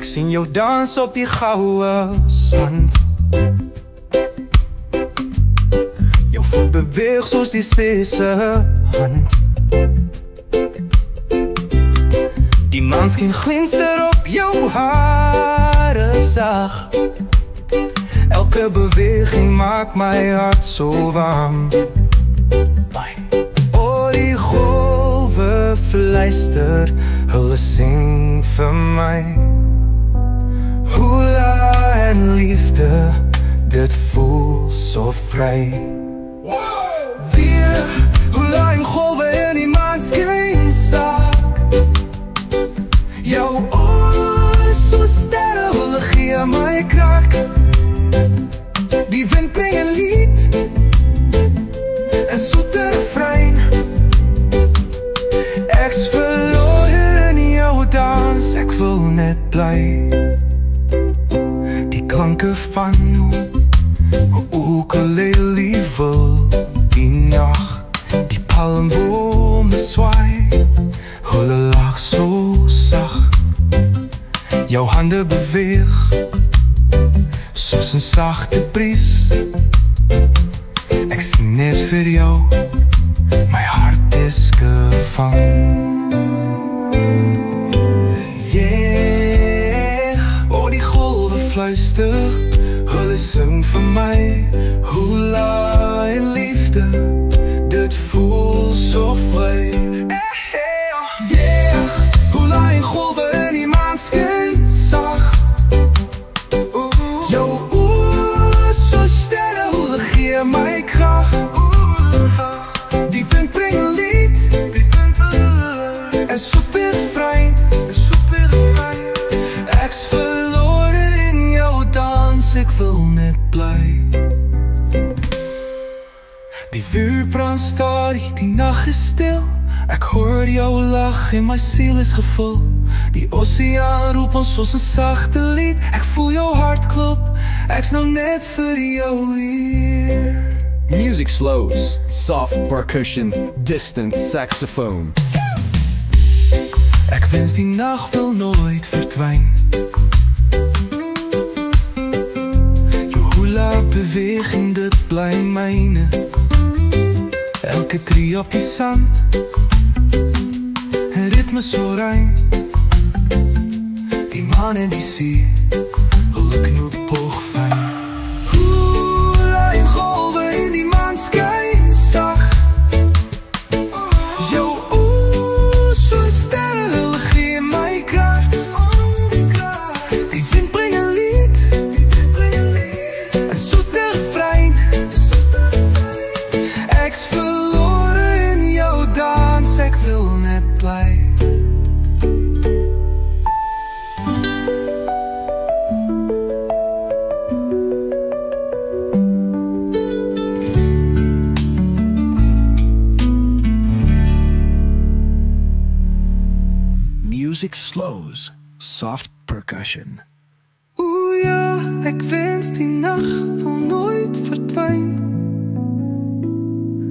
Ek sien jou dans op die goue sand. Jou voet beweeg soos die see se hand. Die maanskyn glinster op jou hare sag. Elke beweging maak my hart so warm. O, die golwe fluister, hulle sing vir my. Hula en liefde, dit voel so vry. Weer, hula en golwe in die maanskyn sak. Jou oor so sterre, hulle gee my krag. Die wind bring een lied, een soete refrein. Ek's verloren in jou dans, ek wil net bly. Die klanke van ukulele wil die nacht. Die palmbome swaai, hulle lag so sag. Jou hande beweeg soos 'n sagte bries. Ek sien net vir jou, my hart is gevang. Yeah, o, die golwe fluister, hulle sing vir my. Hula en liefde, dit voel so vry. Yeah, hula en golwe in die maanskyn sag. Jou oor so sterre, hulle gee my krag. Die wind bring een lied, en super refrein. Ek's verloren in jou dans, ek wil net bly. Die vuur brand stadig, die nacht is stil. Ek hoor jou lach en my siel is gevul. Die oseaan roep ons soos 'n sagte lied. Ek voel jou hart klop, ek's nou net vir jou hier. Music slows, soft percussion, distant saxophone. Ek wens die nacht wil nooit verdwijn. Jou hula beweging, dit bly myne. Elke tree op die sand, een ritme so rein. Die maan en die see, hulle knoop hoogfijn. Hula en golwe in die maanskyn sag. Jou oor so sterre, hulle gee my krag. Die wind bring een lied, een soete refrein. Ek's verloren in jou dans, ek wil net bly. Music slows, soft percussion. Oeh ja, ek wens die nacht wil nooit verdwijn.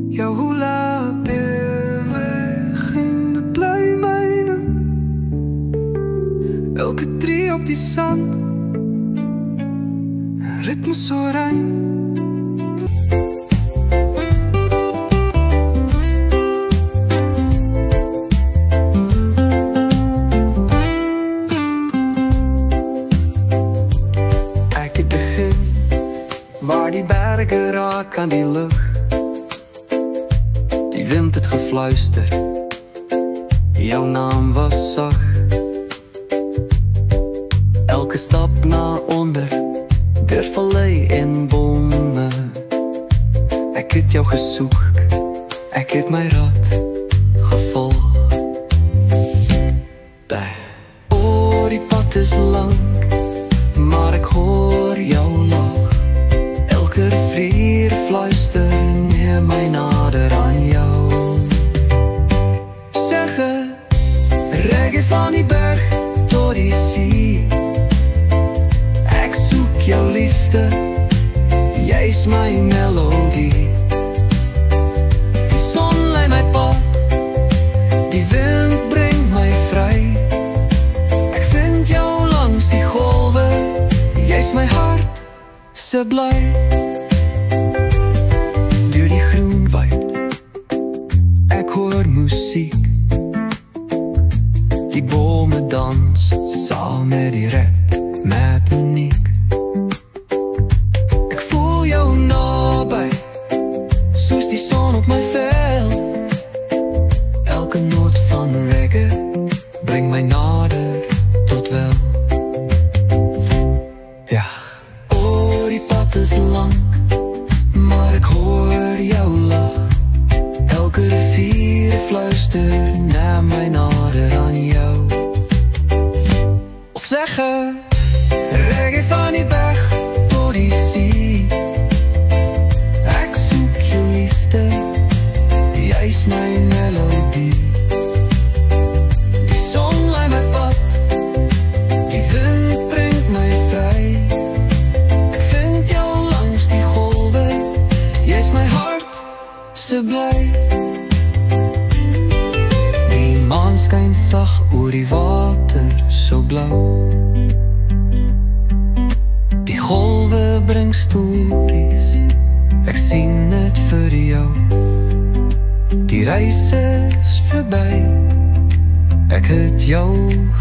Jou hula beweging, dit bly myne. Elke tree op die sand, een ritme so rein. Waar die berge raak aan die lug, die wind het gefluister, jou naam was sag. Elke stap na onder, deur vallei en bome. Ek het jou gesoek, ek het my rad gevolg. O, die pad is lang, maar ek hoor jou lach. Elke refrein fluister, neem my nader aan jou. Zeg reggae van die berg tot die see. Ek soek jou liefde, jy's my melodie. Die son lei my pad, die wind bring my vry. Ek vind jou langs die se bly deur die groen woud. Ek hoor musiek, die bome dans saam met die rap met Monique. Ek voel jou naby, soos die son op my vel. Elke noot van reggae bring my nader tot wel. Ja, die pad is lang, maar ek hoor jou lach. Elke rivier fluister na my nader aan jou. Of zeggen, reggae van die berg tot die see. Ek soek jou liefde, jy is my melodie. Die son lei my pad, die wind brengt my vry. My hart se bly. Die maan skyn sag oor die water so blauw. Die golwe bring stories, ek sien het vir jou. Die reis is verby, ek het jou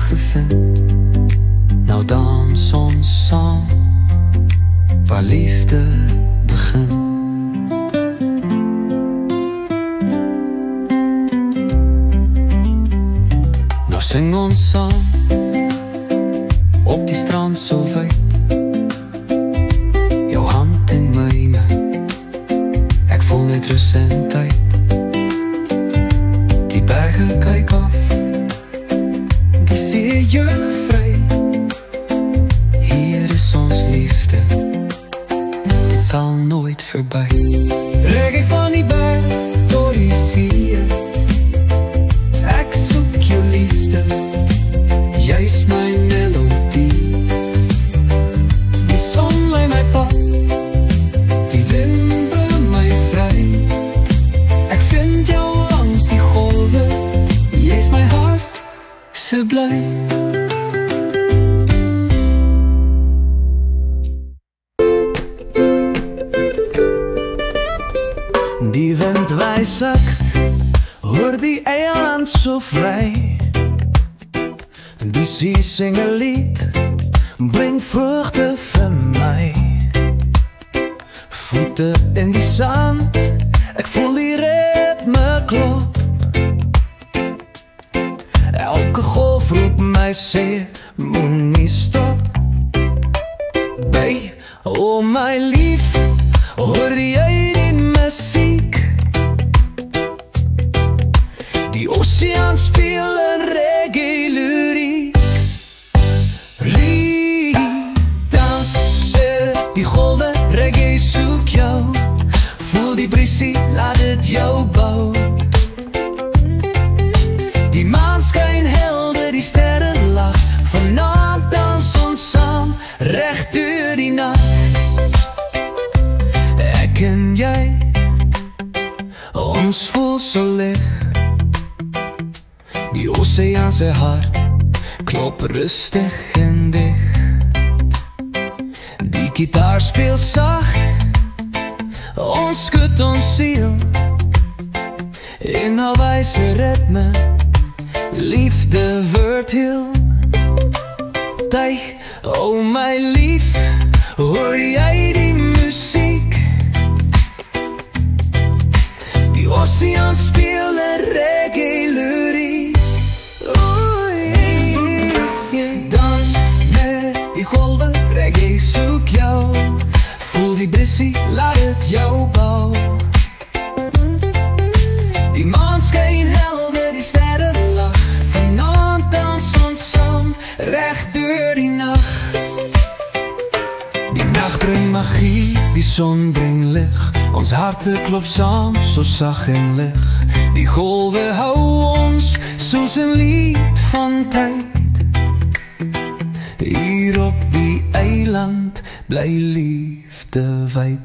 gevind. Nou dans ons saam, waar liefde begin. Sing ons saam, op die strand so wyd. Jou hand in myne, ek voel net rus en tyd. Die berge kyk af, die see juig vry. Hier is ons liefde, dit sal nooit verby. Reggae van die berg tot die see. Ek soek jou liefde, jy is my melodie. Die son lei my pad, die wind bring my vry. Ek vind jou langs die golwe, jy is my hart se bly. Die wind wysig oor die eiland so vry. Die see sing 'n lied, bring vreugde vir my. Voete in die sand, ek voel die ritme klop. Elke golf roep my sê, moenie stop. By, oh my lief, hoor jy die musiek? Die oceaan speel 'n reggae lyriek. Dans die golwe, reggae soek jou. Voel die briesie, laat dit jou bou. Die maan skyn helder, die sterre lag. Vanaand dans ons saam, reg deur die nag. Ek en jy, ons voel so lig. Die oceaan se hart klop rustig en dig. Die gitaar speel sag, ons skud ons siel. In 'n wyse ritme, liefde word heel. Tuig, oh my lief, hoor jy die musiek? Die oceaan speel 'n reggae lyriek. Dans met die golven, reggae soek jou. Voel die brissie, laat het jou bou. Die maan skyn helder, die sterre lag. Vanaand dans ons saam, reg deur die nag. Die nag bring magie, die son bring lig. Ons harte klop saam, so sag en lig. Die golwe hou ons, soos 'n lied van tyd. Hier op die eiland, bly liefde wyd.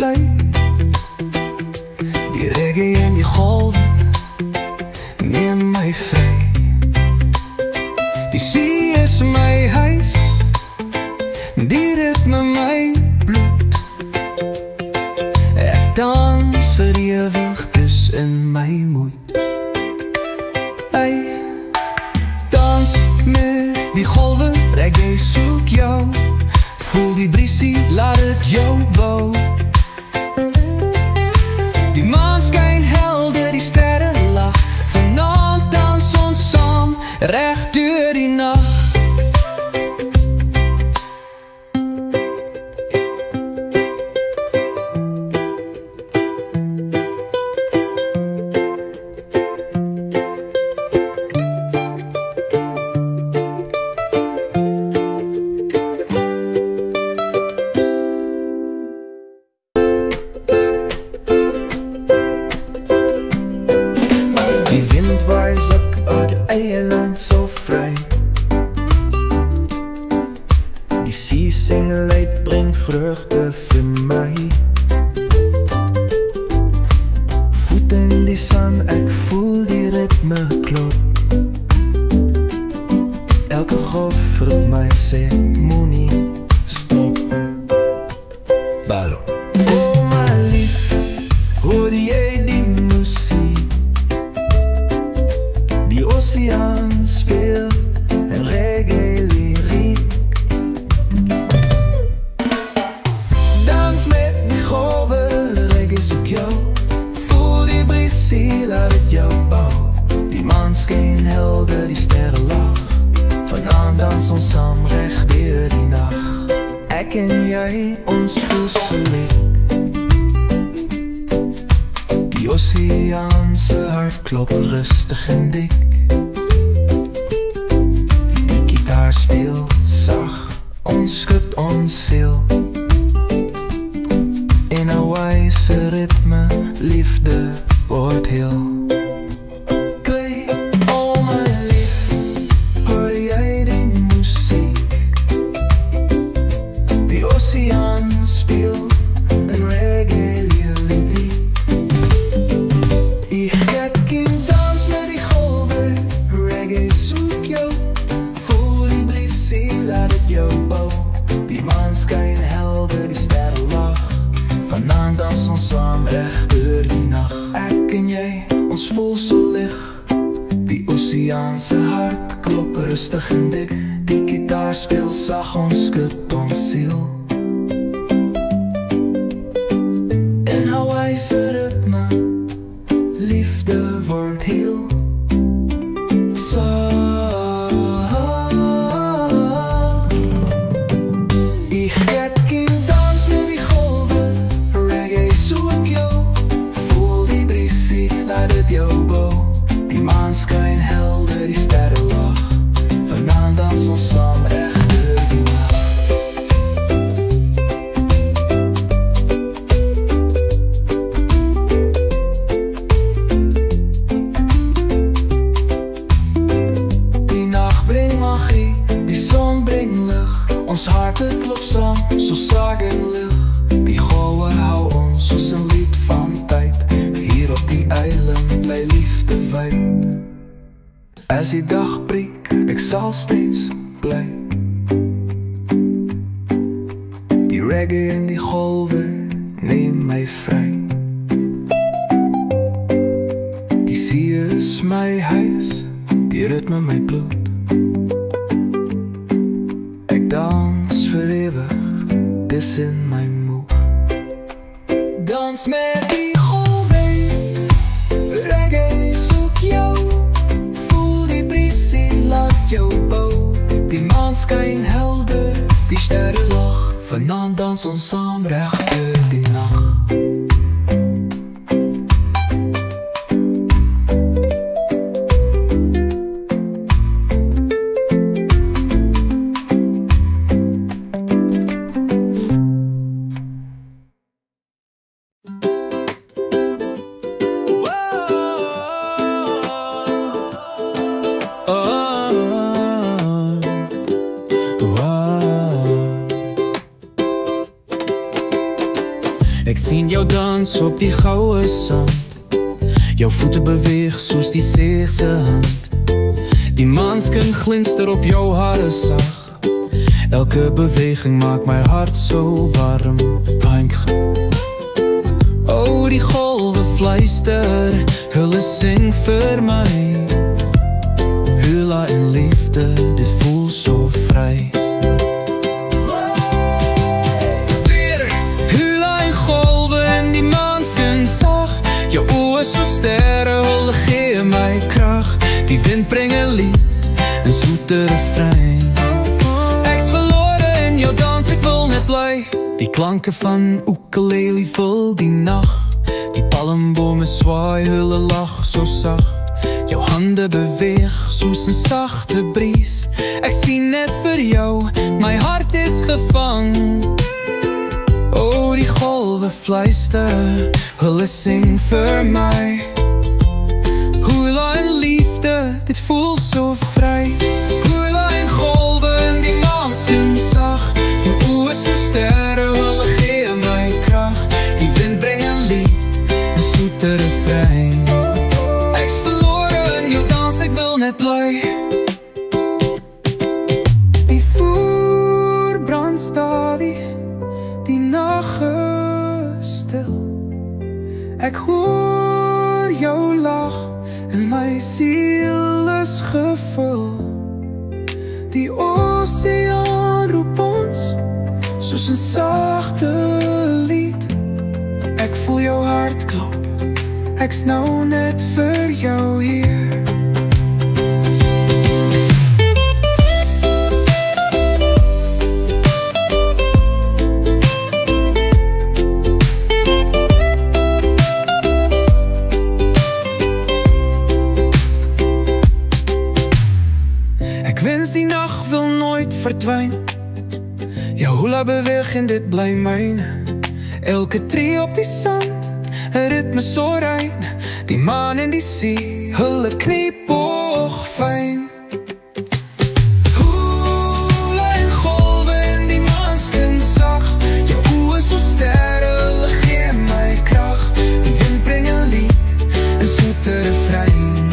bly. Die reggae en die golwe neem my vry. Die see is my huis, die ritme my bloed. Ek dans vir ewig tussen my moed. Hey, dans met die golwe, reggae soek jou. Voel die briesie, laat het jou bou. Die maan skyn helder, die sterre lag. Vanaand dans ons saam, reg deur die nag. Die wind waai sak uit die eie land so vry. Die see sing luid, bring vreugde vir my. Voet in die sand, ek voel die ritme klop. Elke golf vir my sê, moenie stop. Ballon. Oh my lief, hoor jy die muziek? Die oceaan speel en reggae lyriek. Dans met die golwe, reggae soek jou. Voel die briesie, laat het jou bou. Die maan skyn helder, die sterre lag. Vanaand dans ons saam reg deur die nag. Ek en jy, ons voel so lief. Die oceaanse hart klop rustig en dik. Die gitaar speel sag, ons skud ons siel. In 'n wyse ritme, liefde word heel. Kry, oh my lief, hoor jy die muziek? Die oceaan speel en reggae lyriek. Ik gek in dans met die golwe, reggae soek jou. Voel die briesie, laat het jou bou. Die maan skyn helder, die sterre lag. Vanaand dans ons saam reg deur die nag. Ek en jy, ons voel so lig. Die oceaanse hart klop rustig en dik. Die gitaar speel sag, ons skud ons siel. In 'n wyse ritme, liefde word heel. Ik gek in dans met die golwe, reggae soek jou. Voel die briesie, laat het jou bou. Die maan skyn helder, die sterre lag. Vanaand dans ons saam reg deur die nag. Die nacht bring magie, die zon bring lig. Ons harte klop saam, so sag en lig. Die golwe hou ons soos 'n lied van tyd. Hier op die eiland bly liefde wyd. As die dag breek, ek sal steeds bly. Die reggae en die golwe neem my vry. Die see is my huis, die ritme my bloed. Ek dans vir ewig, dis in my moed. Dans met die golwe, reggae soek jou. Voel die briesie, laat jou bou. Die maan skyn helder, die sterre lag. Vanaand dans ons saam reg deur die nag. sien jou dans op die goue sand. Jou voete beweeg soos die see se hand. Die maanskin glinster op jou hare sag. Elke beweging maak my hart so warm. Pink. Oh, die golwe fluister, hulle sing vir my. Hula en liefde, dit voel so vry. Hula en golwe en die maanskin sag. Jou oë so sterre, hulle gee my krag. Die wind bring 'n lied, 'n soete refrein. Die klanke van ukulele vul die nacht. Die palmbome swaai, hulle lag so sag. Jou hande beweeg soos 'n sagte bries. Ek sien net vir jou, my hart is gevang. Oh, die golwe fluister, hulle sing vir my. Hula en liefde, dit voel so vry. Hula en golwe en die maanskin sag. Jou oë so sterre, hulle gee my krag. Die wind bring 'n lied, 'n soete refrein. Ek's verlore in jou dans, ek wil net bly. Die vuur brand stadig, die nag is stil. Ek hoor jou lag en my siel is gevul. Die oseaan roep ons soos 'n sagte lied. Ek voel jou hart klop, ek's nou net vir jou hier. Ek wens die nacht wil nooit verdwyn. Jou hula beweeg en dit bly myne. Elke tree op die sand, 'n ritme so rein. Die maan en die see, hulle kniepog fyn. Hula en golwe en die maanskin sag. Jou oë so sterre, hulle gee my krag. Die wind bring 'n lied, 'n soete refrein.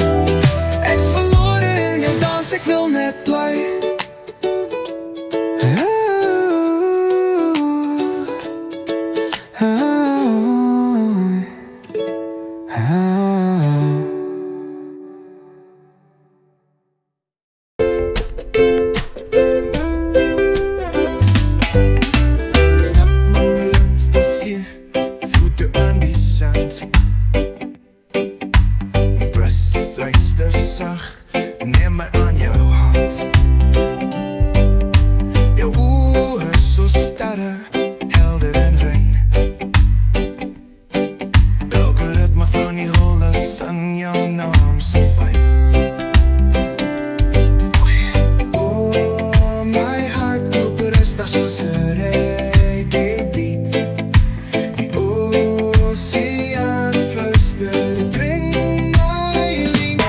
Ek's verlore in jou dans, ek wil net bly. Neem my aan jou hand. Jou oë so sterre, helder en rein. Elke ritme van die holle sang jou naam so fyn. Oh, my hart klop rustig soos 'n reggae beat. Die oseaan fluister, bring my lied.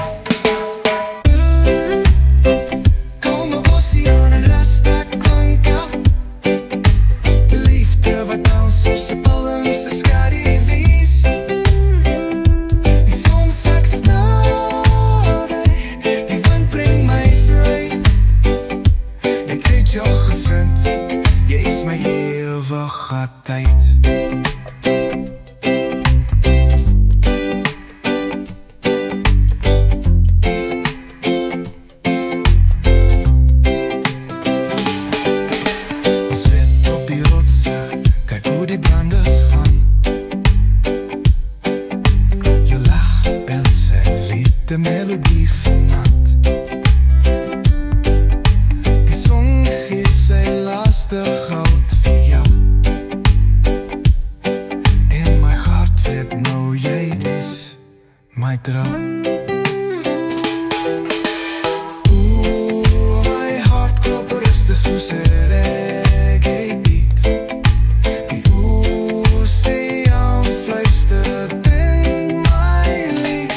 De melodie vannacht. Die song gee sy laaste goud vir jou. En my hart weet nou jy is my droom. My hart klop rustig soos 'n reggae beat. Die oseaan fluister, bring my lied.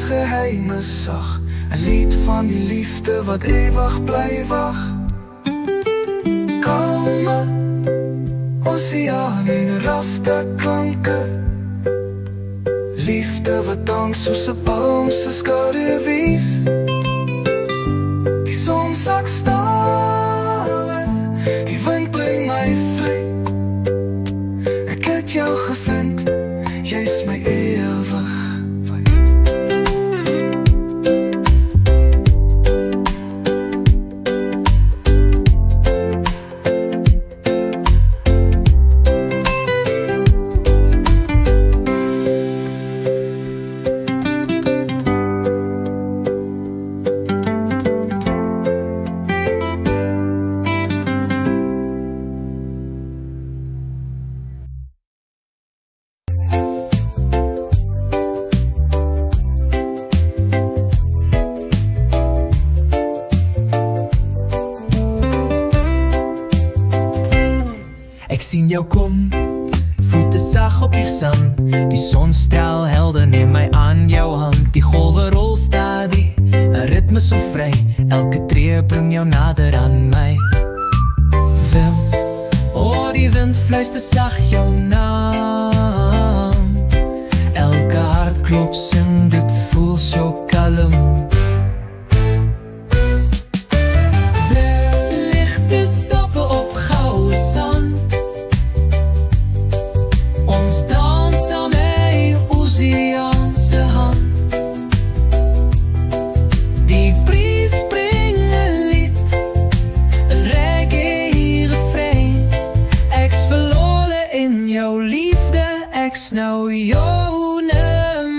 geheime sag, 'n lied van die liefde wat ewig bly wag. Kalme oseaan en raste klanke, liefde wat dank soos 'n boom se skaduwees. Die son sak stale, die wind bring my vry. Ek het jou gevind, jy's my ewig wyd. Ek sien jou kom, voete sag op die sand. Die sonstraal helder neem my aan jou hand. Die golwe rol stadig, 'n ritme so vry. Elke tree bring jou nader aan my. Wind, oh die wind fluister sag jou naam. Elke hartklop sing, dit voel so kalm. Nou joune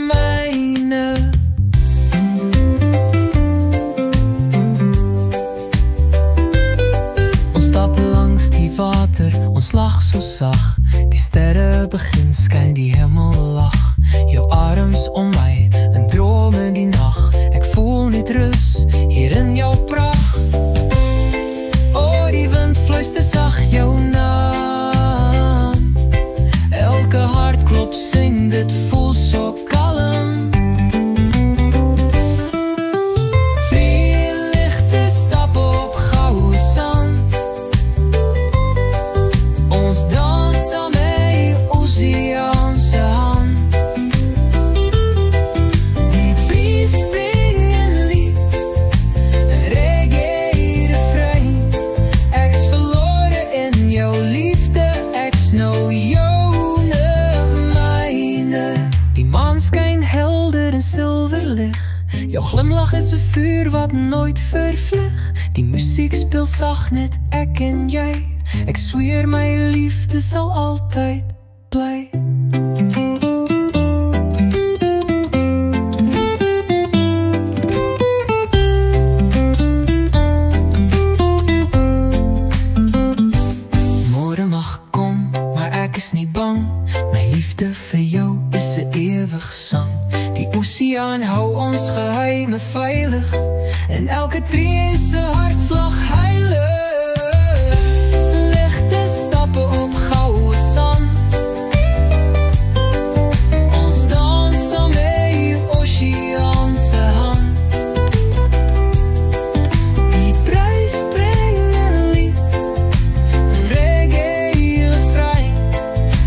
myne. Ons stap langs die water, ons lag so sag. Die sterre begin skyn, die hemel lag. Jou arms om my, 'n droom in die nag. Ek voel net rus, hier in jou pracht. Oh, die wind fluister sag jou naam. Elke hartklop sing, dit voel so kalm. Veel lichte stappen op gouden zand. Ons dans aan my oceaanse hand. Die bries bring 'n lied, 'n reggae refrein. Ek's verloren in jou liefde, ek's nou jou. Skyn helder en silverlig. Jou glimlach is 'n vuur wat nooit vervlug. Die musiek speel sag, net ek en jy. Ek sweer my liefde sal altyd bly. Môre mag kom, maar ek is nie bang. My liefde vir jou is 'n ewig sang. Die oseaan hou ons geheime veilig. En elke tree is 'n hartslag heilig. Ligte stappe op goue sand. Ons dans aan my oceaanse hand. Die prijs bring 'n lied, 'n reggae refrein.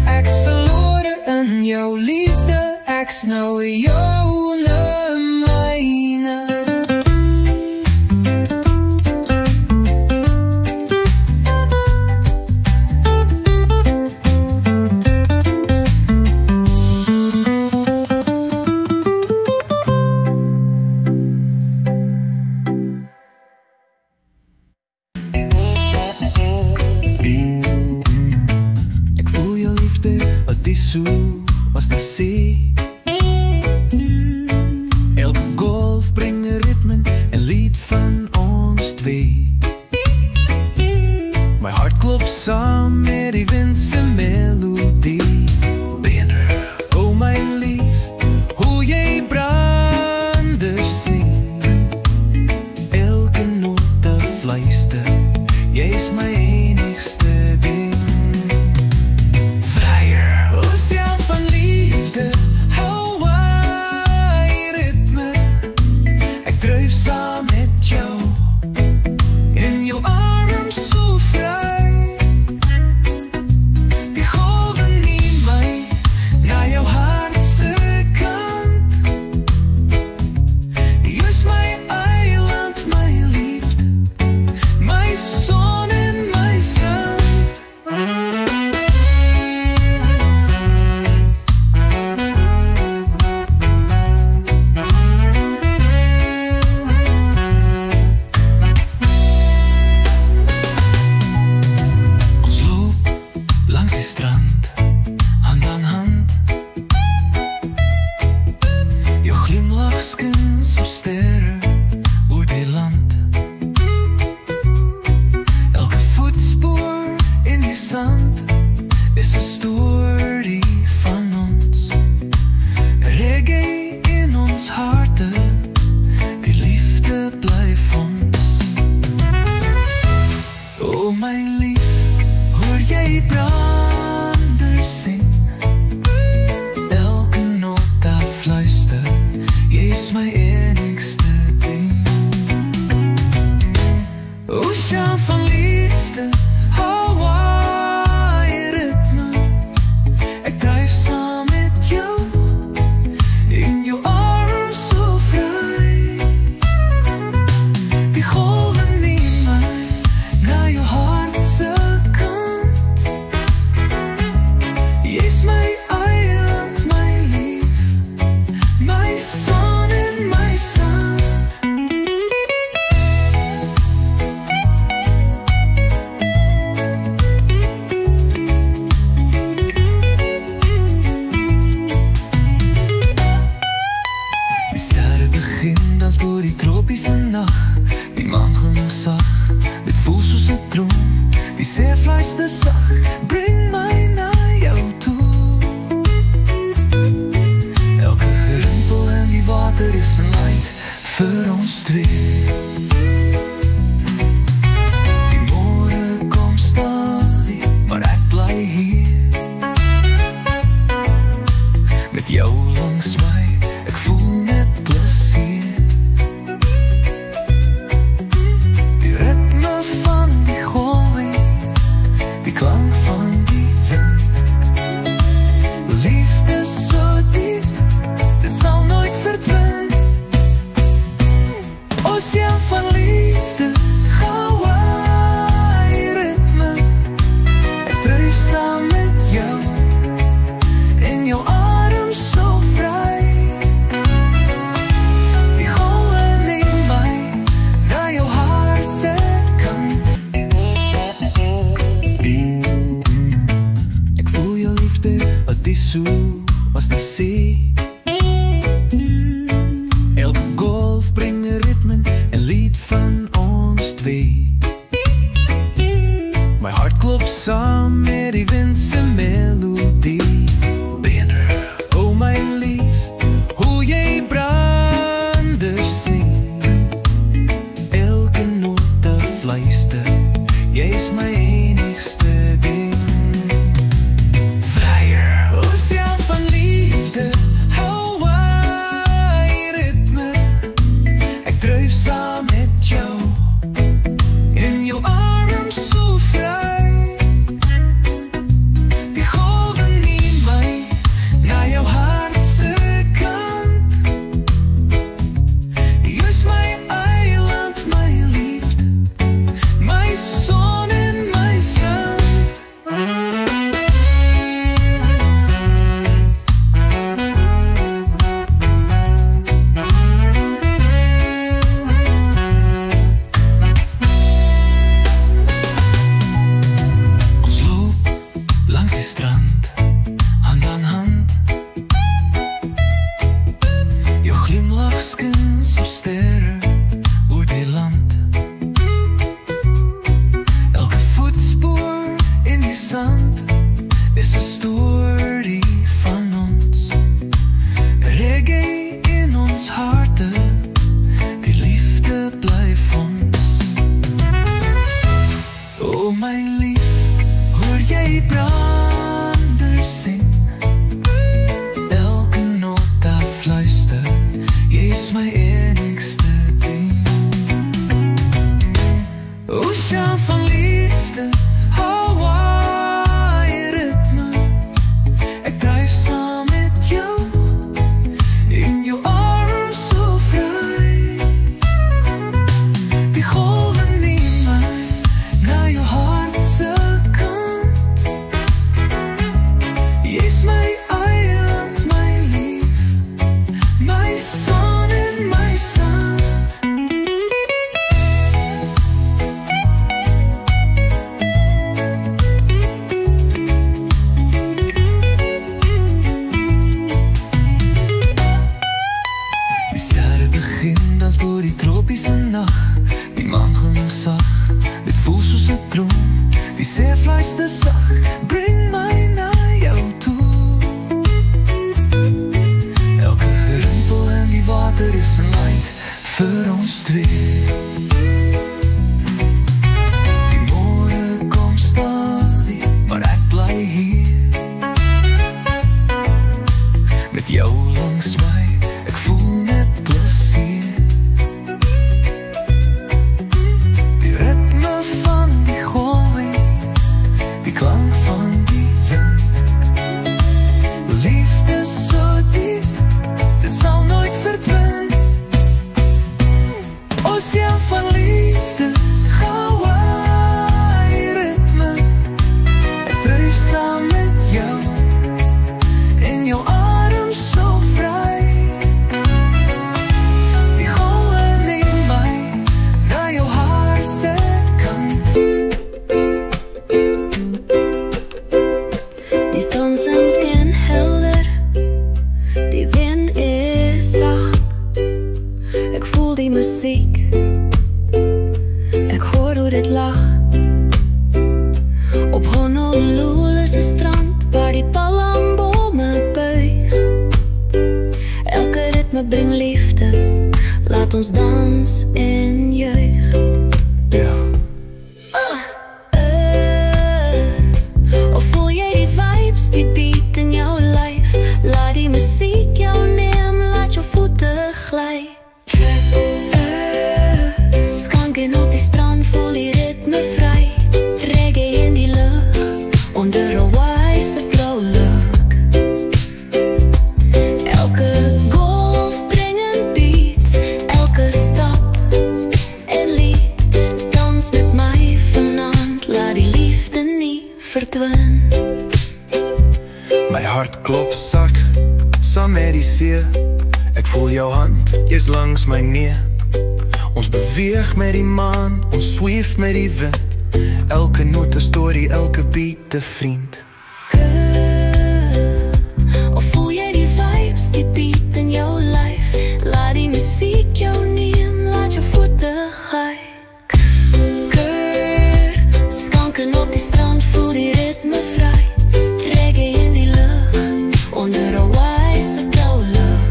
Ek's verloren in jou liefde, ek's nou joune myne. Ek voel jou liefde, wat is so as die see. Elke golf bring 'n ritme, 'n lied van ons twee. My hart klop saam met die wind se melodie. Oh my lief, hoe jy brander sing. Elke note fluister, jy's my enigste ding. Vryer oseaan van liefde, Hawaii ritme. my lief, hoor jy brander sing. Elke not daar fluister, jy is my enigste ding. Oceaan van liefde, Hawaii ritme. Ek dryf saam met jou, in jou arms so vry. Die golwe neem my na jou hart se kant. Jy is my eiland, my lief, my son en my sand. Die sterre begin dans bo die tropiese nacht. Die maan genoeg sag, dit voel soos 'n droom. Die see fluister sag, bring my na jou toe. Elke gerimpel in die water is 'n light vir ons twee. Die môre kom stadig, maar ek bly hier. Met jou langs my, ek voel net plesier. Die ritme van die golwe, die klank van die wind. Liefde so diep, dit sal nooit verdwyn. Oceaan van liefde, Hawaii ritme. Ek dryf saam met jou, in jou arms so vry. Die golwe neem my na jou hart se kant. Ek voel jou liefde, wat is so as die see. Elke golf bring 'n ritme, 'n lied van ons twee. My hart klop saam met die wind se melodie. Oh my lief, hoe jy brander sing. Elke note fluister, jy is my enigste ding. Vryer, oceaan van liefde, Hawaii ritme. Ek dryf saam met jou, in jou arms so vry. Die golwe neem my na jou hart se kant. Jy is my eiland, my liefde, my son en my sand. Ons loop langs die strand, hand aan hand. Jou glimlach skins so sterre oor die land. Elke voetspoor in die sand is 'n storie van ons. Reggae in ons harte, die liefde blyf ons. Oh my lief, hoor jy brander sing. Elke not daar fluister, jy is my enigste ding. Oceaan van liefde, Hawaii ritme. Ek dryf saam met jou, in jou arms so vry. Die golwe neem my na jou hart se kant. Jy is my eiland, my lief, my son en my sand. hoe dit lag. Op Honolulu se strand waar die palmbome buig. Elke ritme bring liefde, laat ons dans en juig. Ja. Of voel jy die vibes, die beat in jou lyf? Laat die musiek jou neem, laat jou voete gly. Skanken op die strand, voel die ritme vry. Reggae in die lug, onder Hawaii se blauw lug. Elke golf bring een beat, elke stap en lied. Dans met my vanaand, laat die liefde nie verdwyn. My hart klop sak, saam met die see. Ek voel jou hand, jy's langs my nee. Ons beweeg met die maan, ons sweef met die wind. Elke noot 'n storie, elke beat 'n vriend. Of voel jy die vibes, die beat in jou lyf? Laat die musiek jou neem, laat jou voete gly. Skanken op die strand, voel die ritme vry. Reggae in die lug, onder Hawaii se blauw lug.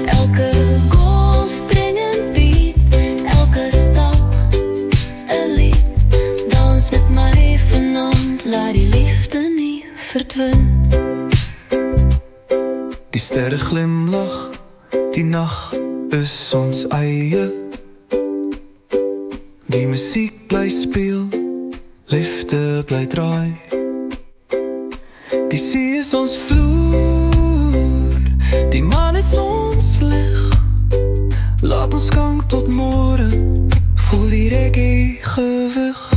Elke golf bring een beat, elke stap een lied. Dans met my vanaand, laat die liefde nie verdwyn. Die sterre glimlag, die nag is ons eie. Die musiek bly speel, liefde bly draai. Die see is ons vloer, die maan is ons lig. Laat ons gang tot môre, voel die reggae gewig.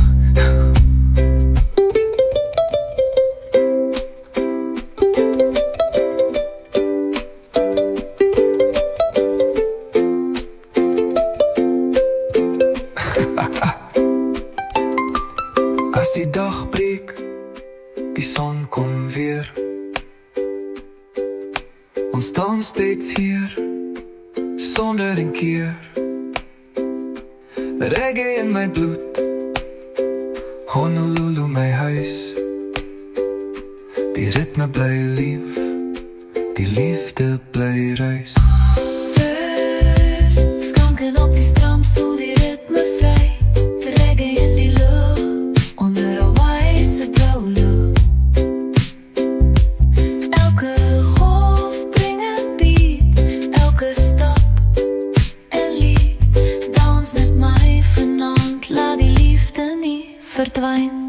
As die dag breek, die son kom weer. Ons dans steeds hier, sonder een keer. Reggae in my bloed, Honolulu my huis. Die ritme bly lief, die liefde bly reis. Skanken op die strand, voel die ritme vry. Reggae in die lug, onder Hawaii se blauw lug. Elke golf bring een beat, elke stap en lied. Dans met my vanaand, laat die liefde nie verdwyn.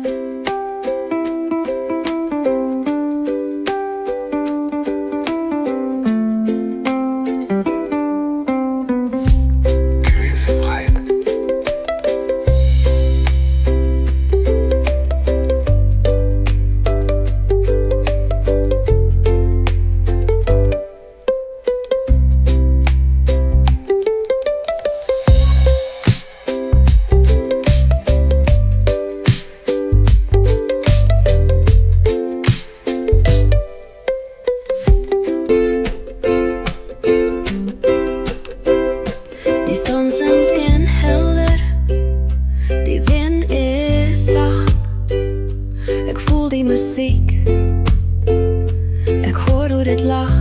Ek hoor hoe dit lag.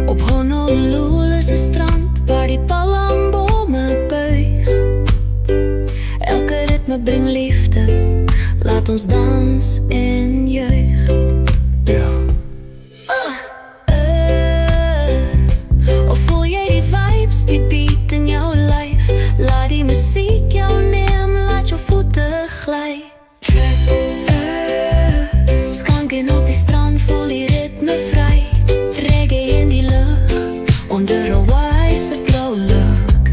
Op Honolulu se strand waar die palmbome buig. Elke ritme bring liefde, laat ons dans en juig. Ja. Of voel jy die vibes, die beat in jou lyf? Laat die musiek jou neem, laat jou voete gly. Skanken op die strand, voel die ritme vry. Reggae in die lug, onder Hawaii se blauw lug.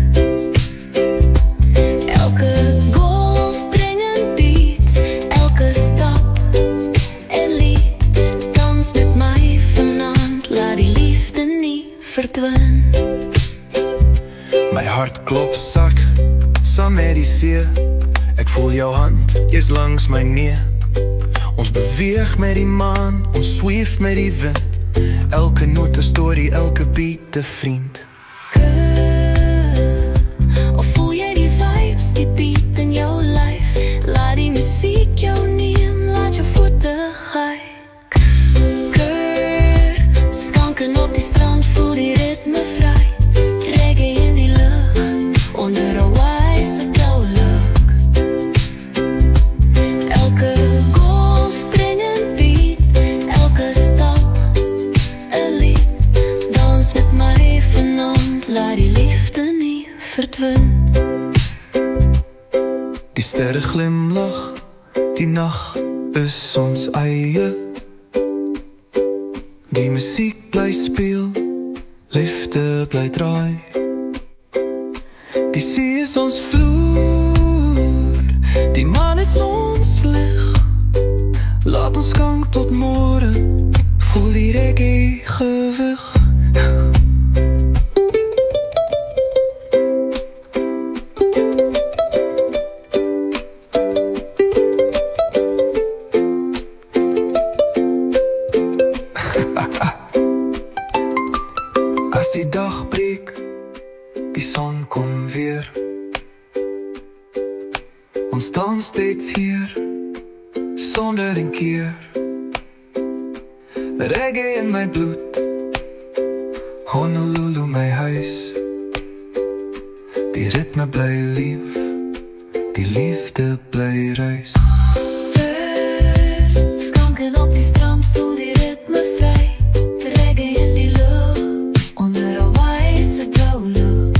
Elke golf bring een beat, elke stap en lied. Dans met my vanaand, laat die liefde nie verdwyn. My hart klop sak, saam met die see. Ek voel jou hand, jy's langs my nee. Ons beweeg met die maan, ons sweef met die wind. Elke noot 'n storie, elke beat 'n vriend. Of voel Die sterre glimlach, die nacht is ons eie. Die musiek bly speel, liefde bly draai. Die see is ons vloer, die maan is ons lig. Laat ons gang tot môre, voel die reggae gewig. As die dag breek, die son kom weer. Ons dans steeds hier, sonder een keer. Reggae in my bloed, Honolulu my huis. Die ritme bly lief, die liefde bly ruis. Skanken op die strand, voel die ritme vry. Reggae in die lucht, onder Hawaii'se blauwe lucht.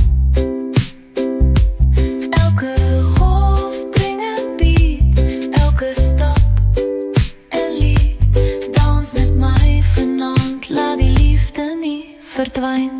Elke golf bring een beat, elke stap een lied. Dans met my vanaand, laat die liefde nie verdwyn.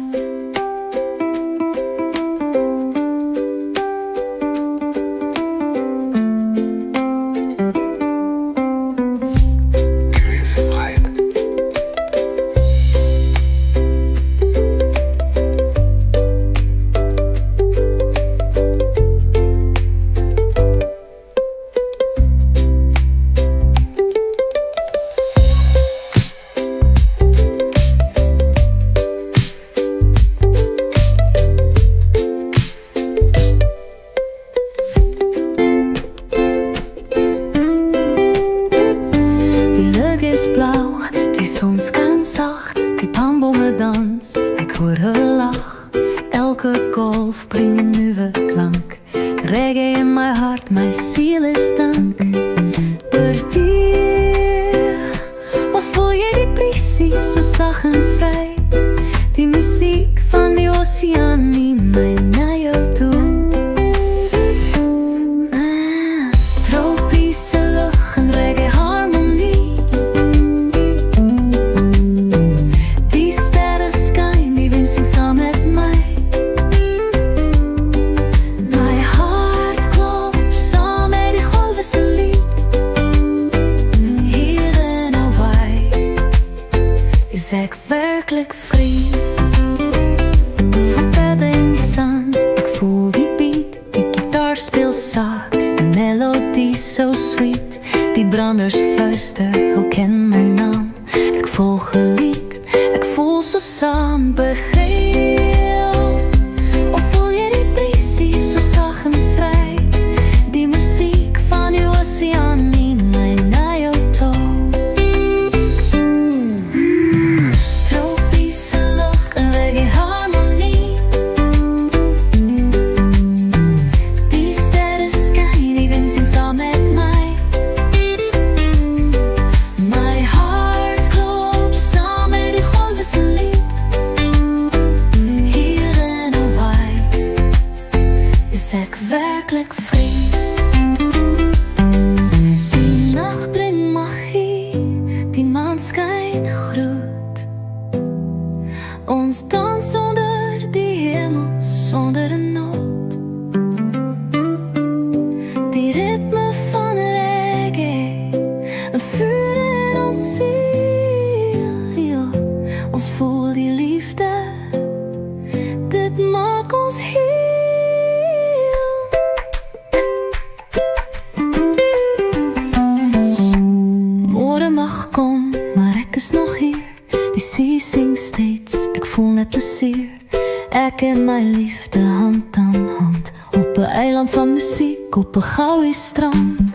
Op een gouden strand.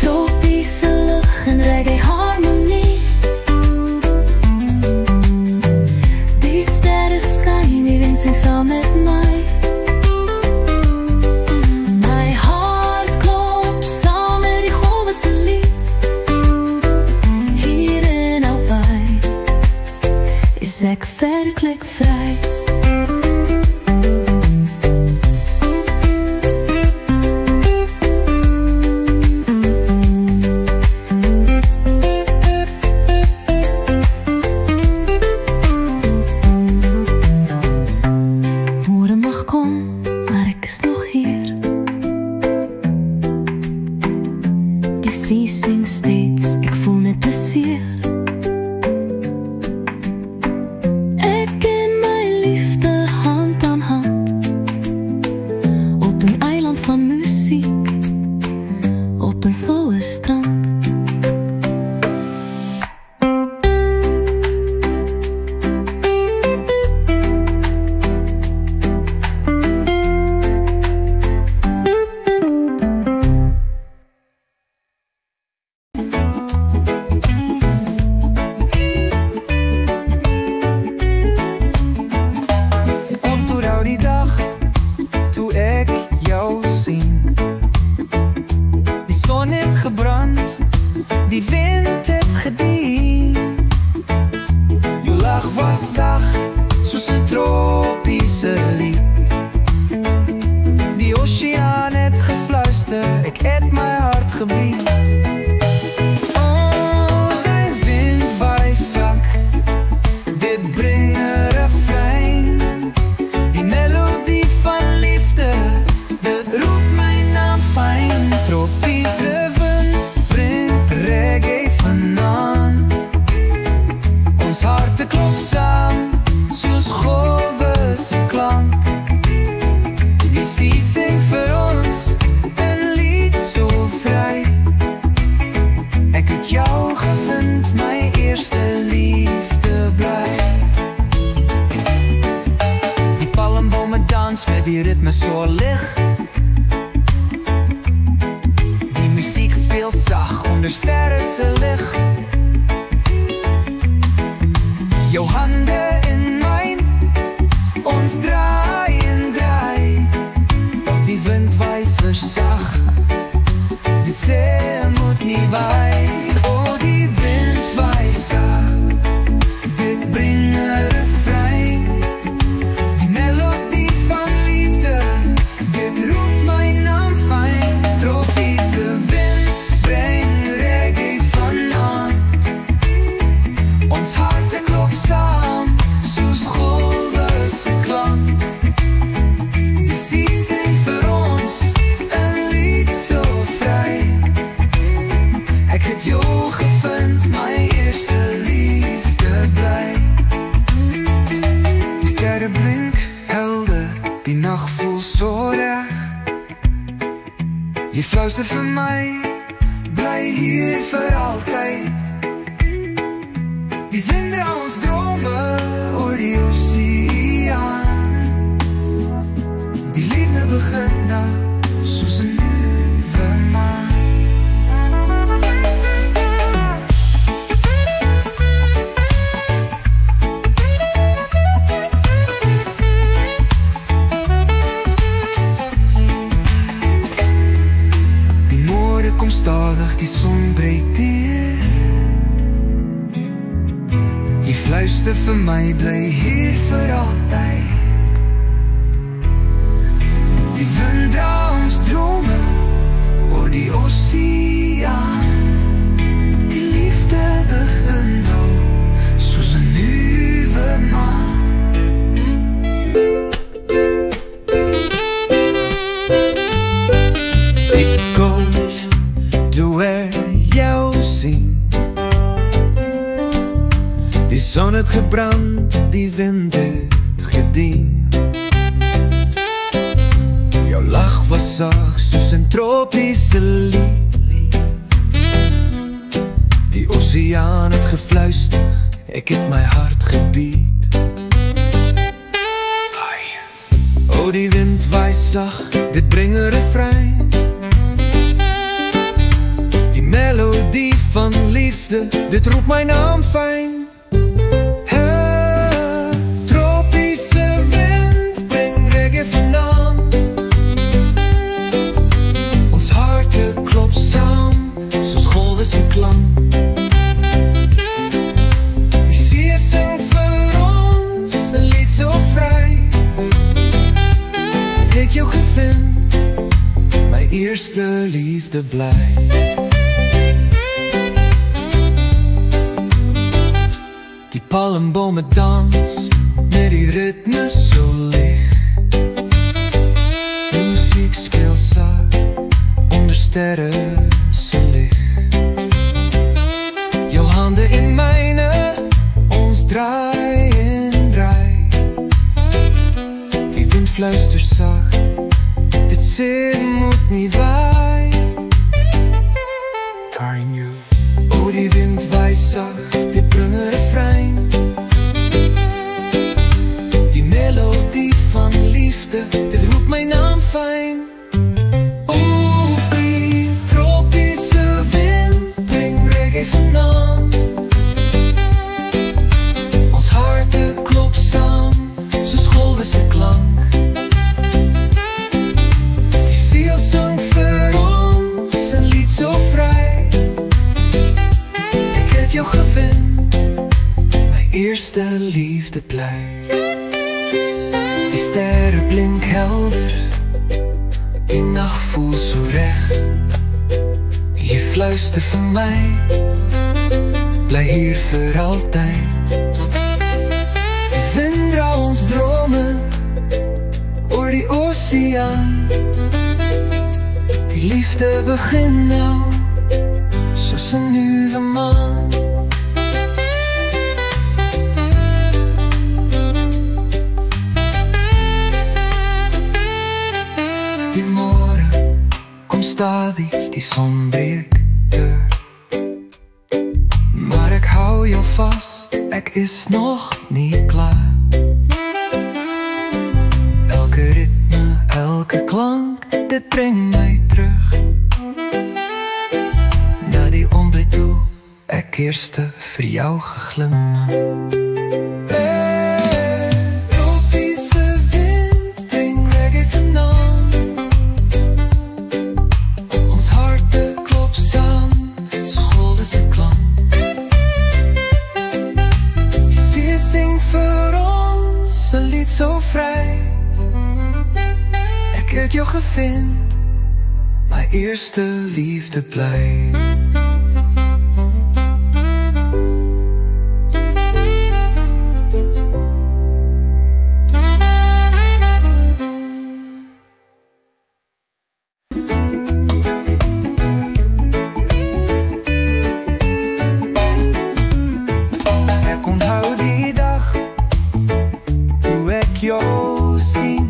Tropische lucht en reggae harmonie. Die sterren schijn, die wind zingt samen met mij. Mijn hart klopt samen met die golven lied. Hier in Hawaii is ik werkelijk vrij. 'n soue strand. Onthou die dag toe ek jou sien. Die son het gebrand, die wind het gedien. Jou lach was sag, soos 'n tropiese lied. Die oceaan het gefluister, ek het my hart gebied. Oh, die wind waai sak, dit bring 'n refrein. Die melodie van liefde, dit roep my naam fyn. Tropiese wind bring reggae vanaand. Ons harte klop saam, soos golwe se klank. Die see sing vir ons 'n lied so vry. Ek het jou gevind, my eerste liefde bly. Die palmbome dans met die ritme so lig. Die musiek speel sag onder sterre se lig. Jou hande in myn, ons draai en draai. Die wind wys versag, dit sê moet nie waai. Oh, die wind wys sag, dit bring 'n refrein. Die melodie van liefde, dit roep my naam fyn. Tropiese wind bring reggae vanaand. Ons harte klop saam, soos golwe se klank. Die see sing vir ons 'n lied so vry. Ek het jou gevind, my eerste liefde bly. Die sterre blink helder, die nag voel so reg. Jy fluister vir my, bly hier vir altyd. Die wind dra ons drome oor die oceaan. Die liefde begin nou, soos 'n nuwe maan. Die môre kom stadig, die son breek deur. Jy fluister vir my, bly hier vir altyd. Die wind dra ons drome oor die oceaan. Die liefde begin nou, soos 'n nuwe maan. Ek kom toe ek jou sien. Die son het gebrand, die wind het gedien. Jou lach was sag, soos 'n tropiese lied. Die oceaan het gefluister, ek het my hart gebied. Oh, die wind waai sag, dit bring 'n refrein. Die melodie van liefde, dit roep my naam fyn. Tropiese wind bring reggae vanaand. Ons harte klop saam, soos golwe se klank. Die see sing vir ons 'n lied so vry. Ek het jou gevind, my eerste liefde bly. Die palmbome dans met die ritme so lig. Die musiek speel sag onder sterre se lig. Jou hande in myne, ons draai en draai. Die wind fluister sag, dit sê moet nie waai. fijn. Oeh, die tropische wind brengt reggae vandaan. Ons harten klopt samen, soos golvese klank. Die ziel zong vir ons een lied zo vrij. Ik heb jou gevind, mijn eerste liefde blij. Die sterren blink helder, die nacht voelt zo recht. Je fluistert van mij, blijf hier voor altijd. Die wind draait ons dromen oor die oceaan. Die liefde begint nou, zoals een nieuwe maan. Die morgen komt stadig, die zon breekt door. Maar ik hou jou vast, ik is nog niet klaar. Elke ritme, elke klank, dit brengt mij terug naar die onblik toe, ik eerste voor jou geglimlach. Tropische wind brengt reggae vandaan. Ons harten klopt samen, zo golvese klank. Ze zingt voor ons een lied zo vrij. Ik heb jou gevind, mijn eerste liefde blij. Ik onthoud die dag, toen ik jou zie.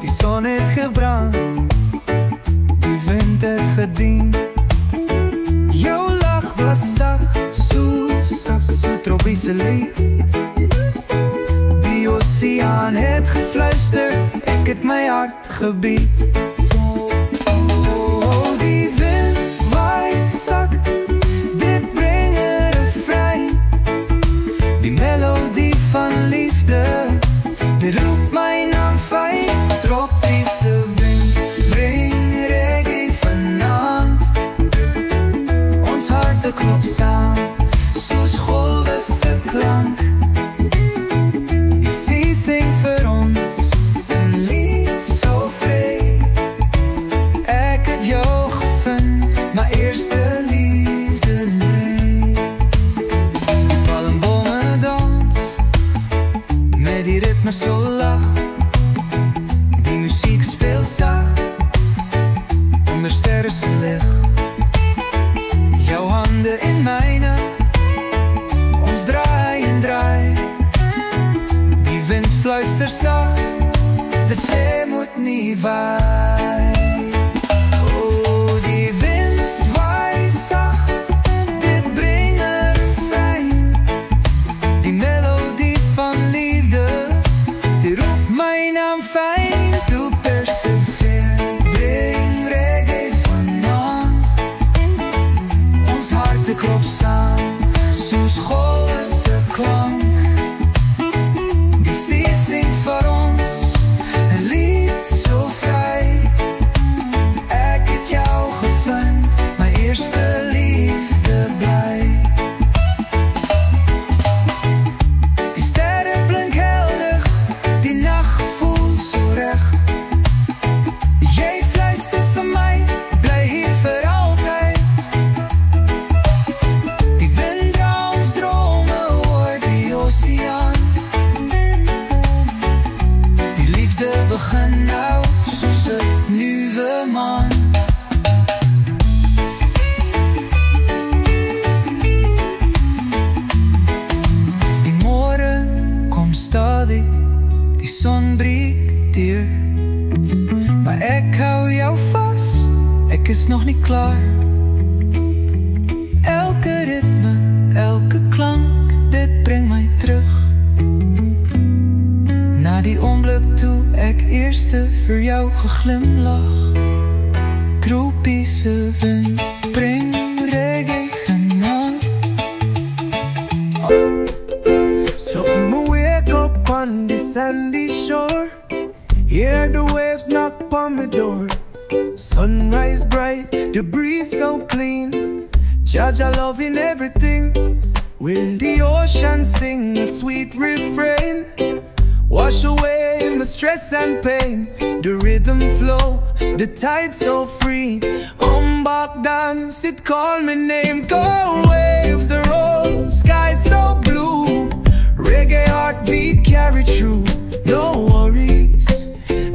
Die zon heeft gebrand, die wind heeft gediend. Jouw lach was zacht, zo tropische lied. Die oceaan heeft gefluisterd, ik het mijn hart gebied. Oh, die wind waait zacht, dit brengt een refrein. Die melodie van liefde, die roept mijn naam fijn. Tropische wind, breng reggae vanavond. Ons harten klopt samen, zoals golvese klank. Die zee zingt voor ons een lied zo vrij. Ik heb jou gevonden, mijn eerste liefde, nee. Die palmbomen dans, met die ritme zo lach. Die muziek speelt zacht, onder sterrenlicht. Jouw handen in mijne, ons draai en draai. Die wind fluistert zacht, de zee moet niet waaien. Oh, die wind waait zacht, dit brengt een refrein. Die melodie van liefde, die roept mijn naam fijn. Doe perseveer, breng reggae vanavond. Ons harten klopt samen, zoals golvese klank. Die zee zingt voor ons een lied zo vrij. Ik heb jou gevonden, mijn eerste liefde blij. Die sterren blinken helder, die nacht voelt zo recht. Jij fluistert van mij, blijf hier voor altijd. Die wind draait ons dromen oor die oceaan. Die liefde begint nou, zoals een nieuwe maan. Die morgen komt stadig, die zon breekt door. Maar ik hou jou vast, ik is nog niet klaar. Elke ritme, elke klank, dit brengt mij terug naar die ongeluk toe ik eerst eerste voor jou geglimlach. Tropische wind, bring reggae genant. So I'ma wake up on the sandy shore, hear the waves knock on my door. Sunrise bright, the breeze so clean, Jaja loving everything. Will the ocean sing a sweet refrain, wash away my stress and pain. The rhythm flow, the tide so free. Back dance, it call my name. Go waves are roll, sky so blue. Reggae heartbeat carry through. No worries,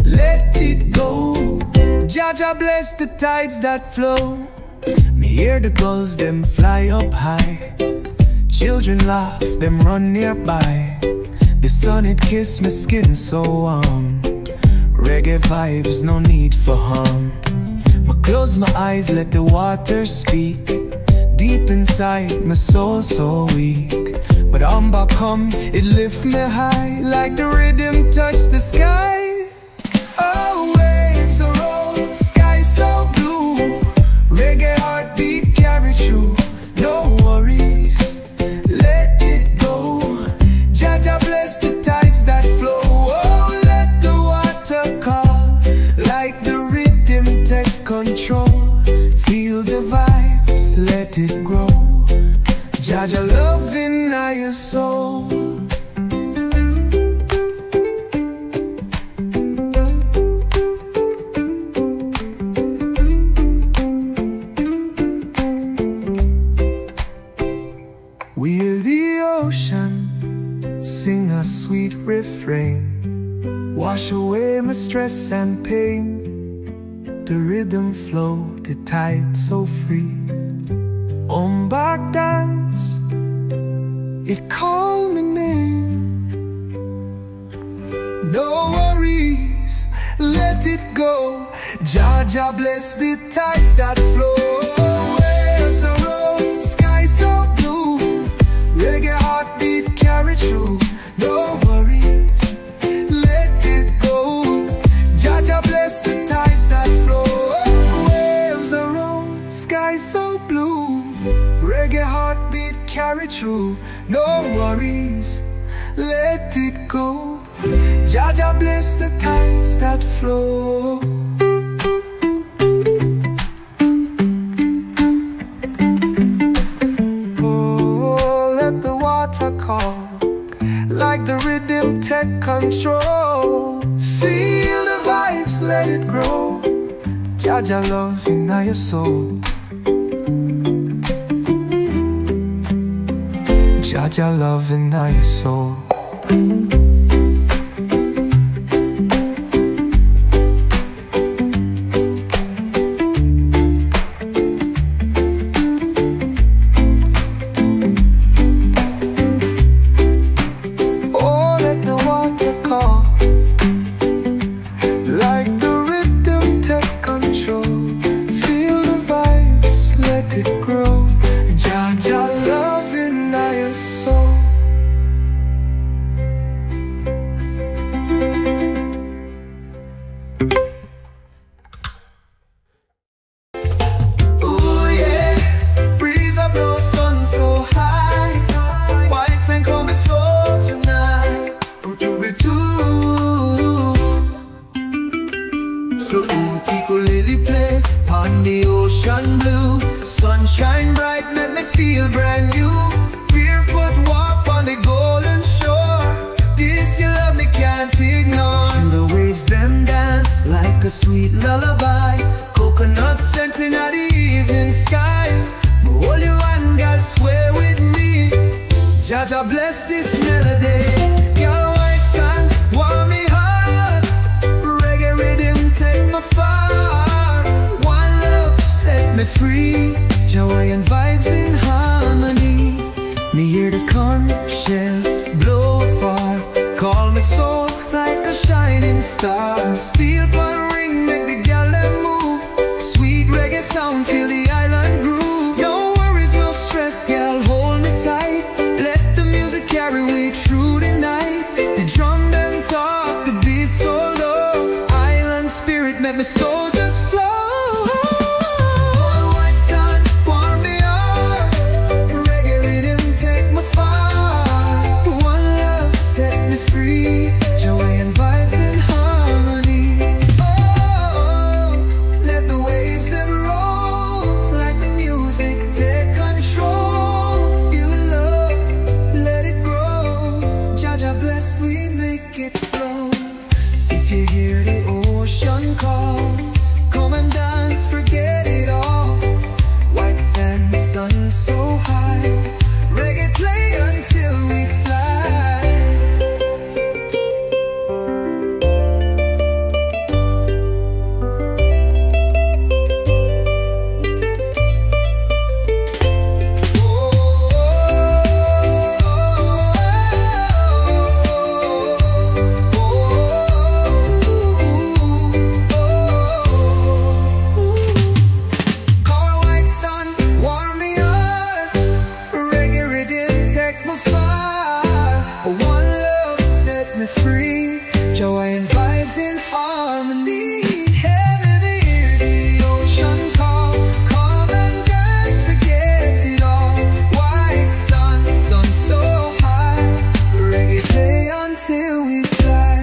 let it go. Jaja bless the tides that flow. Me hear the gulls, them fly up high. Children laugh, them run nearby. The sun, it kiss my skin so warm. Reggae vibes, no need for harm. I close my eyes, let the water speak. Deep inside, my soul so weak. But back come, it lift me high. Like the rhythm touch the sky. Oh, waves are roll, sky so blue. Reggae heartbeat carry through. No worries, let it go. Jaja bless the tides that flow. Oh, let the water call. Like the rhythm take control. Feel the vibes, let it grow. Jaja love in your soul. We hear the ocean sing a sweet refrain, wash away my stress and pain. The rhythm flow, the tide so free. Back dance, it call my name. No worries, let it go. Jaja bless the tides that flow. Waves are roll, sky so blue. Reggae heartbeat carry through. No worries, let it go. Jaja bless the tides that flow. Waves are roll, sky so blue. Reggae heartbeat carry through. No worries, let it go. Jaja bless the tides that flow. Oh, let the water call. Like the rhythm take control. Feel the vibes, let it grow. Jaja love in your soul. Jaja love in your soul. Oh, let the water call. Like the rhythm take control. Feel the vibes, let it grow. Jaja love in your soul. Ooh yeah, breeze up, no sun so high. White sand coming so tonight. Ooh, to be too. So ukulele play on the ocean blue. Sunshine bright, make me feel brand new. Barefoot walk on the golden shore. This your love me can't ignore. Feel the waves them dance like a sweet lullaby. Coconut scent in the evening sky. Hold you and God swear with me. Jaja bless this melody. Your white sand warm me heart. Reggae rhythm take me far. One love set me free. Joy and vibes in harmony. Me hear the conch shell blow far. Call me soul like a shining star. Steel pan ring make the gal them move. Sweet reggae sound fill the island groove. No worries, no stress, gal, hold me tight. Let the music carry me through the night. The drum them talk, the beat so low. let my soul just flow. White sun, warm me up. Reggae rhythm, take me far. One love, set me free. Joy and vibes in harmony. Oh, let the waves them roll. Like the music, take control. Feel the love, let it grow. Jaja bless, we make it flow. If you hear the ocean call, come and dance, forget it all. White sand, sun so high. Reggae play until we fly. Call white sun, warm me up. Reggae rhythm, take me far. One love, set me free. Joy and vibes in harmony. Heaven, hear the ocean call. Come and dance, forget it all. White sun, sun so high. Reggae play until we fly.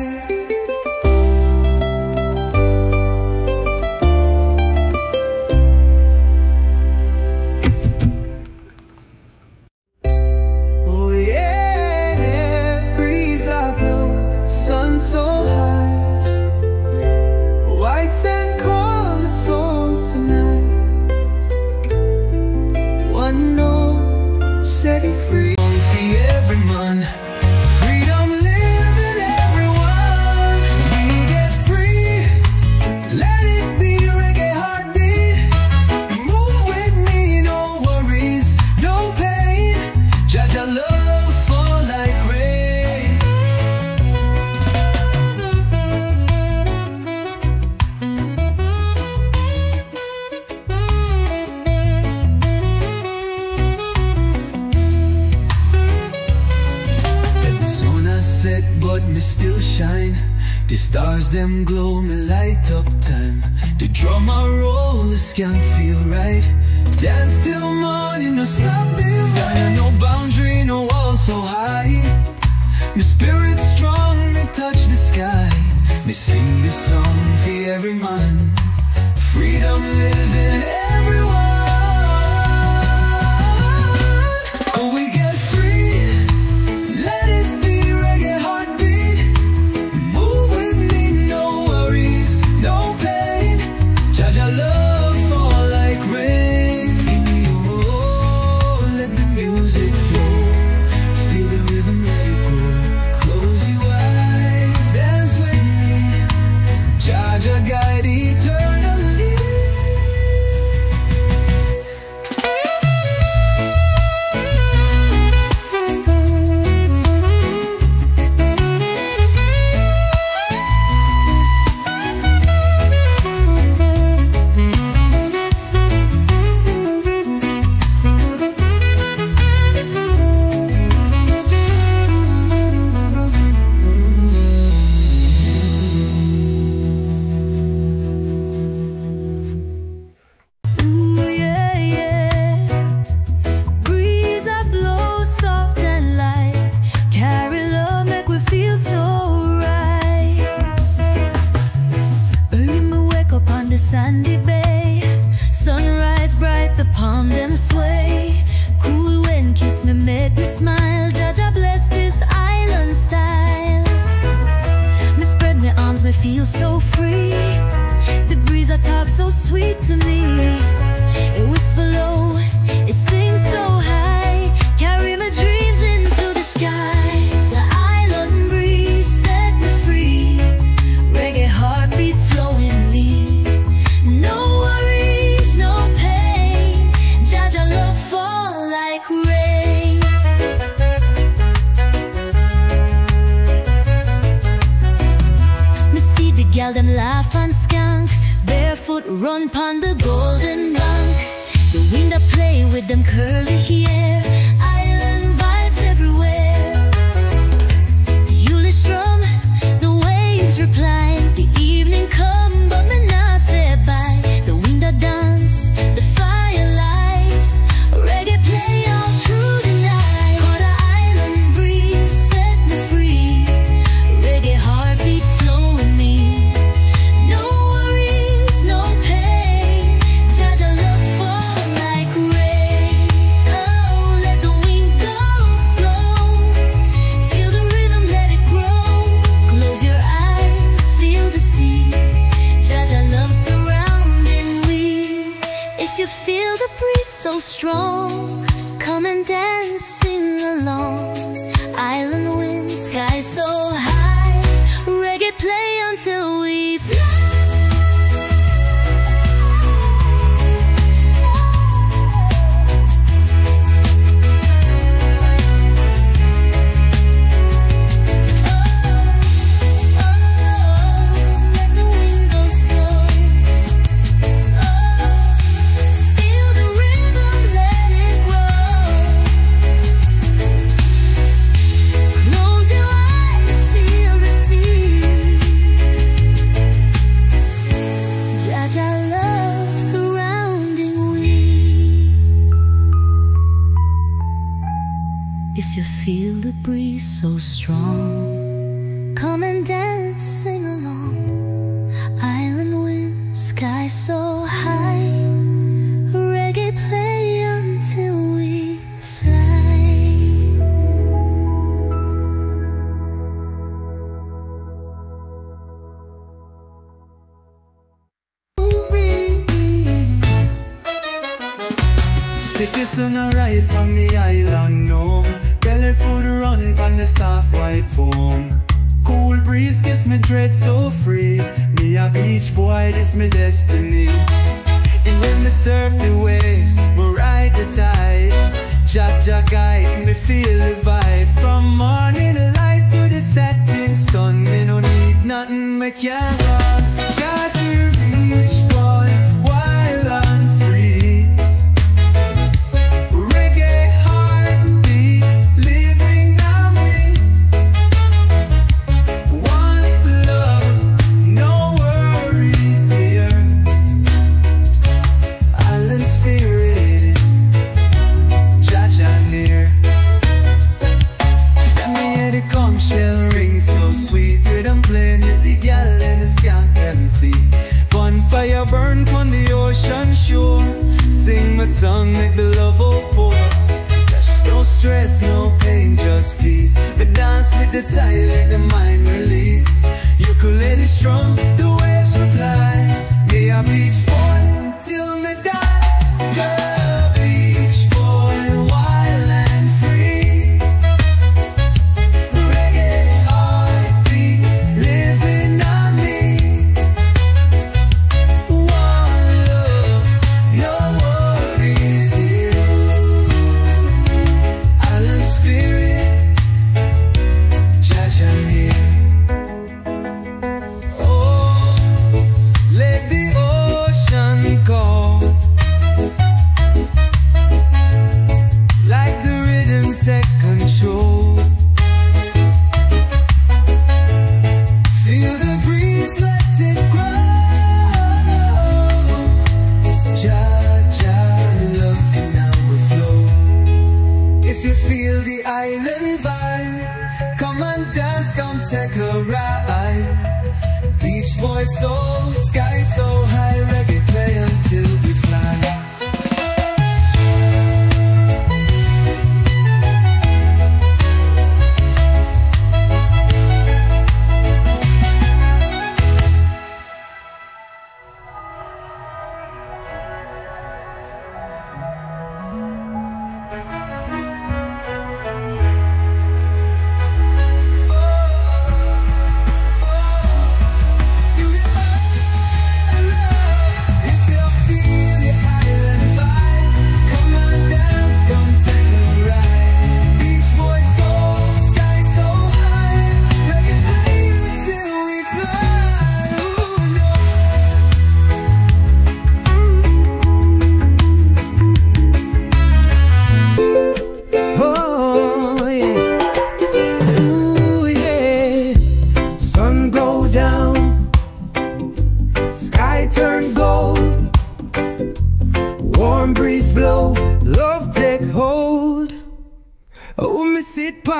Oh yeah, breeze I blow, sun so high. White sand calm the soul tonight. One note, set it free. For every man, freedom live in everyone. We get free, let it be reggae heartbeat. Move with me, no worries, no pain. Jaja love fall like rain. Let the sun has set, but me still shine. The stars them glow, me light up time. The drum I roll, the skank feel right. Dance till morning, no stop divine. No boundary, no wall so high. My spirit strong, me touch the sky. Me sing this song for every man. Freedom live in everyone. Oh, we get free, let it be reggae heartbeat. Move with me, no worries, no pain. Jaja love fall like rain. Oh, let the music flow. Feel the rhythm, let it go. Close your eyes, dance with me. Jaja guide eternally. Ooh, yeah, yeah. Breeze I blow soft and light. Carry love, make we feel so right. Early me wake up on the sandy bay. Sunrise bright, the palm them sway. Cool wind kiss me, make me smile. Jaja bless this island style. Me spread my arms, me feel so free. The breeze I talk so sweet to me. It whisper low, it sings so high. Carry my dreams into the sky. The island breeze set me free. Reggae heartbeat flowing me. No worries, no pain. Jaja love fall like rain. Me see the gal them laugh and skunk. Barefoot run pon the golden bank. The wind I play with them curly hair. Island vibes everywhere. The Yule strum, the waves reply. The evening come, but me now so strong. Come and dance, sing along. Island wind, sky so high. Reggae play until we fly. If you feel the breeze so strong, come and dance, sing along. Island wind, sky so high. Reggae play until we fly. City sun arise from the island home. Belly food run from the soft white foam. Cool breeze kiss me dread so free. Me a beach boy, this me destiny. And when me surf the waves, me ride the tide. Jah guide me feel the vibe. From morning light to the setting sun. Me no need nothing, me can't run. Got to reach boy, wild and free. Bonfire burn on the ocean shore. Sing my song, make the love all pour. There's no stress, no pain, just peace. The dance with the tide, let the mind release. Ukulele strum, the waves reply. Me a beach boy till me die. Girl, beach boy, wild and free. Reggae heartbeat, living on me. Take a ride. Beach boy soul, sky so high. Reggae play until we fly.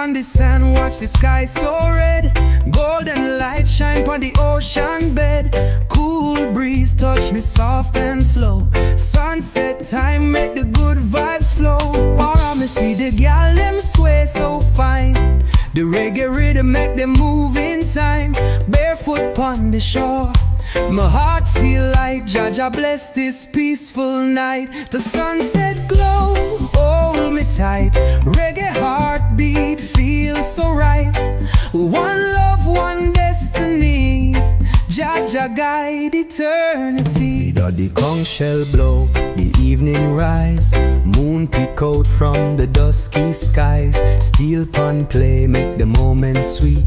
on the sand, watch the sky so red. Golden light shine on the ocean bed. Cool breeze touch me soft and slow. Sunset time make the good vibes flow. Or me see the gal them sway so fine. The reggae rhythm make them move in time. Barefoot on the shore, My heart feel like Jaja bless this peaceful night. The sunset glow, hold me tight. Reggae heartbeat feels so right. One love, one destiny. Jaja guide eternity. The conch shell blow, the evening rise. Moon peek out from the dusky skies. Steel pan play, make the moment sweet.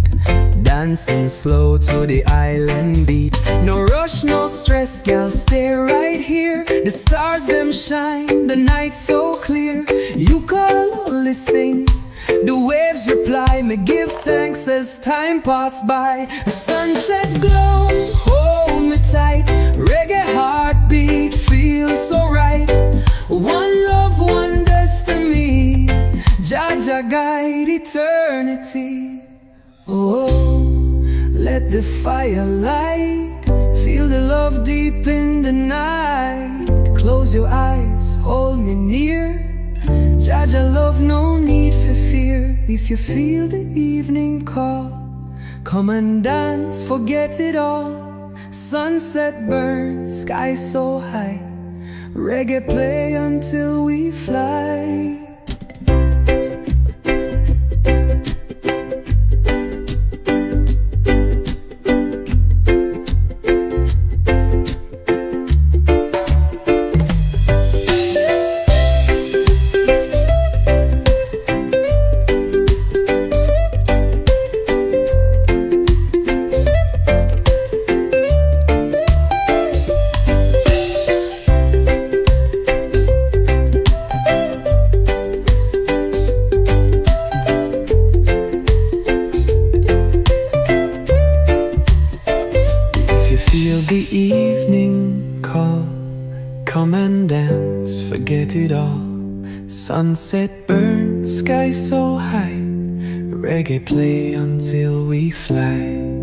Dancing slow to the island beat. No rush, no stress, girl, stay right here. The stars them shine, the night so clear. You call, listen, the waves reply. Me give thanks as time pass by. The sunset glow, hold me tight. Reggae heartbeat feels so right. One love, one destiny. Jaja guide eternity. Oh, let the fire light. Feel the love deep in the night. Close your eyes, hold me near. Jaja love, no need for fear. If you feel the evening call, come and dance, forget it all. Sunset burns, sky so high. Reggae play until we fly. Feel the evening call, come and dance, forget it all. Sunset burns, sky so high. Reggae play until we fly.